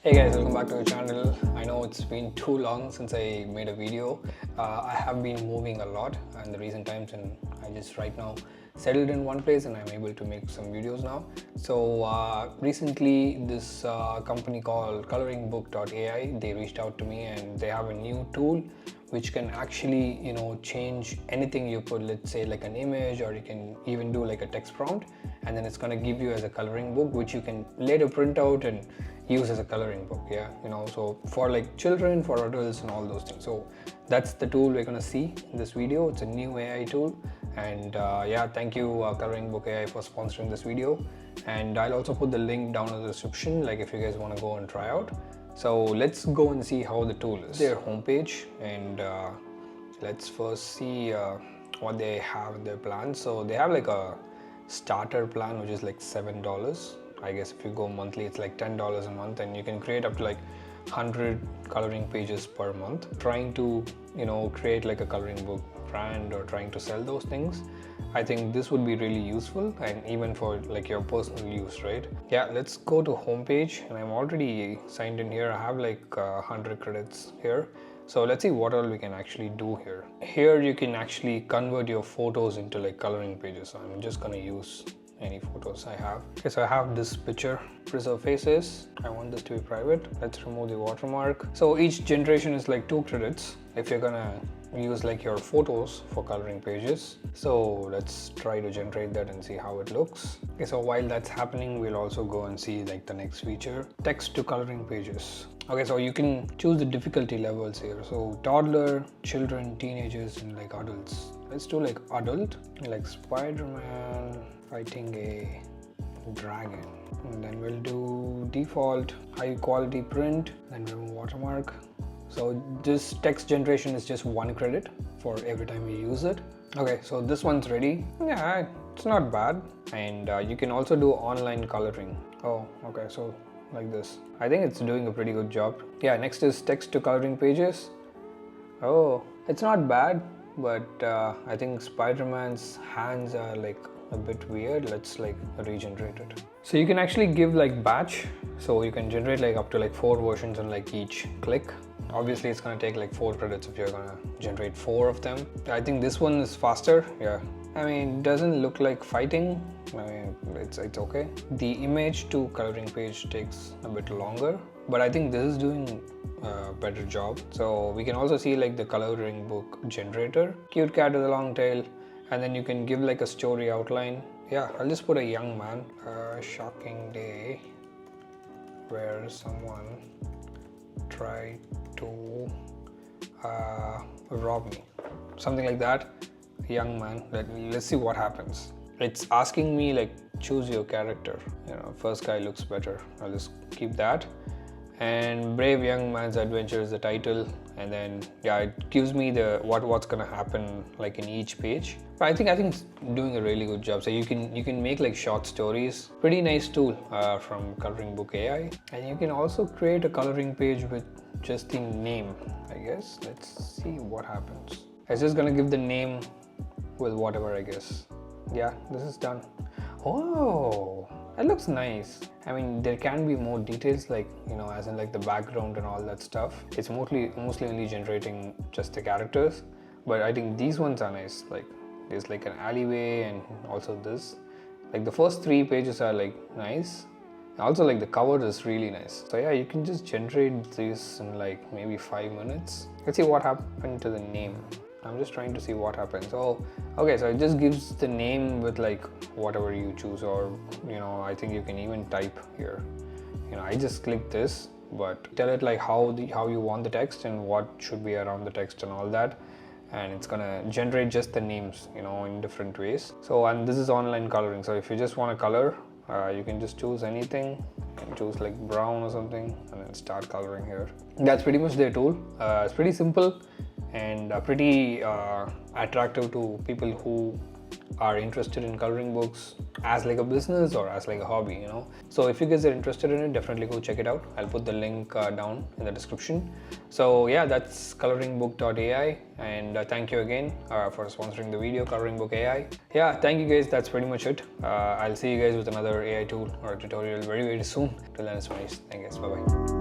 Hey guys, welcome back to the channel. I know it's been too long since I made a video. I have been moving a lot in the recent times, and I just right now settled in one place and I'm able to make some videos now. So recently this company called ColoringBook.ai, they reached out to me and they have a new tool which can actually, change anything you put, let's say like an image, or you can even do like a text prompt, and then it's going to give you as a coloring book which you can later print out and use as a coloring book. So for like children, for adults and all those things. So that's the tool we're going to see in this video. It's a new AI tool, and thank you ColoringBook.ai for sponsoring this video, and I'll also put the link down in the description, like if you guys want to go and try out. So let's go and see how the tool is. Their homepage, and let's first see what they have in their plan. So they have like a starter plan which is like $7. I guess if you go monthly it's like $10 a month, and you can create up to like 100 coloring pages per month. Trying to create like a coloring book brand or trying to sell those things, I think this would be really useful, and even for like your personal use, right? Let's go to homepage, and I'm already signed in here. I have like 100 credits here. So let's see what all we can actually do here. Here you can actually convert your photos into like coloring pages. So I'm just gonna use any photos I have. Okay, so I have this picture, preserve faces. I want this to be private. Let's remove the watermark. So each generation is like 2 credits if you're gonna use like your photos for coloring pages. So let's try to generate that and see how it looks. Okay, so while that's happening, we'll also go and see like the next feature, text to coloring pages. Okay, so you can choose the difficulty levels here. So toddler, children, teenagers, and like adults. Let's do like adult, like Spider-Man fighting a dragon, and then we'll do default high quality print, then remove watermark. So this text generation is just 1 credit for every time you use it. Okay, so this one's ready. Yeah, it's not bad. And you can also do online coloring. Oh, okay, so like this. I think it's doing a pretty good job. Yeah, next is text to coloring pages. Oh, it's not bad, but I think Spider-Man's hands are like a bit weird. Let's like regenerate it. So you can actually give like batch, so you can generate like up to like 4 versions on like each click. Obviously it's going to take like 4 credits if you're going to generate 4 of them. I think this one is faster. I mean, it doesn't look like fighting. I mean, it's okay. The image to coloring page takes a bit longer, but I think this is doing a better job. So we can also see like the coloring book generator, cute cat with a long tail, and then you can give like a story outline. I'll just put a young man. A shocking day where someone tried to rob me, something like that. Young man. Let's see what happens. It's asking me like choose your character. First guy looks better. I'll just keep that. And brave young man's adventure is the title, and then it gives me the what's gonna happen like in each page. But I think it's doing a really good job. So you can make like short stories. Pretty nice tool from ColoringBook.ai, and you can also create a coloring page with just the name. I guess let's see what happens. It's just gonna give the name with whatever, I guess. This is done. Oh, it looks nice. I mean, there can be more details, like as in like the background and all that stuff. It's mostly only generating just the characters, but I think these ones are nice. Like there's like an alleyway, and also this. Like the first 3 pages are like nice. Also like the cover is really nice. So you can just generate this in like maybe 5 minutes. Let's see what happened to the name. I'm just trying to see what happens. Oh, okay, so it just gives the name with like whatever you choose, or I think you can even type here. I just click this, but tell it like how you want the text and what should be around the text and all that, and it's gonna generate just the names in different ways. So, and this is online coloring, so if you just want to color, you can just choose anything. You can choose like brown or something, and then start coloring here. That's pretty much their tool. It's pretty simple and pretty attractive to people who are interested in coloring books as like a business or as like a hobby, So if you guys are interested in it, definitely go check it out. I'll put the link down in the description. So that's ColoringBook.ai, and thank you again for sponsoring the video, ColoringBook.ai. Thank you guys, that's pretty much it. I'll see you guys with another AI tool or a tutorial very soon. Till then, it's nice. Thank you guys, bye bye.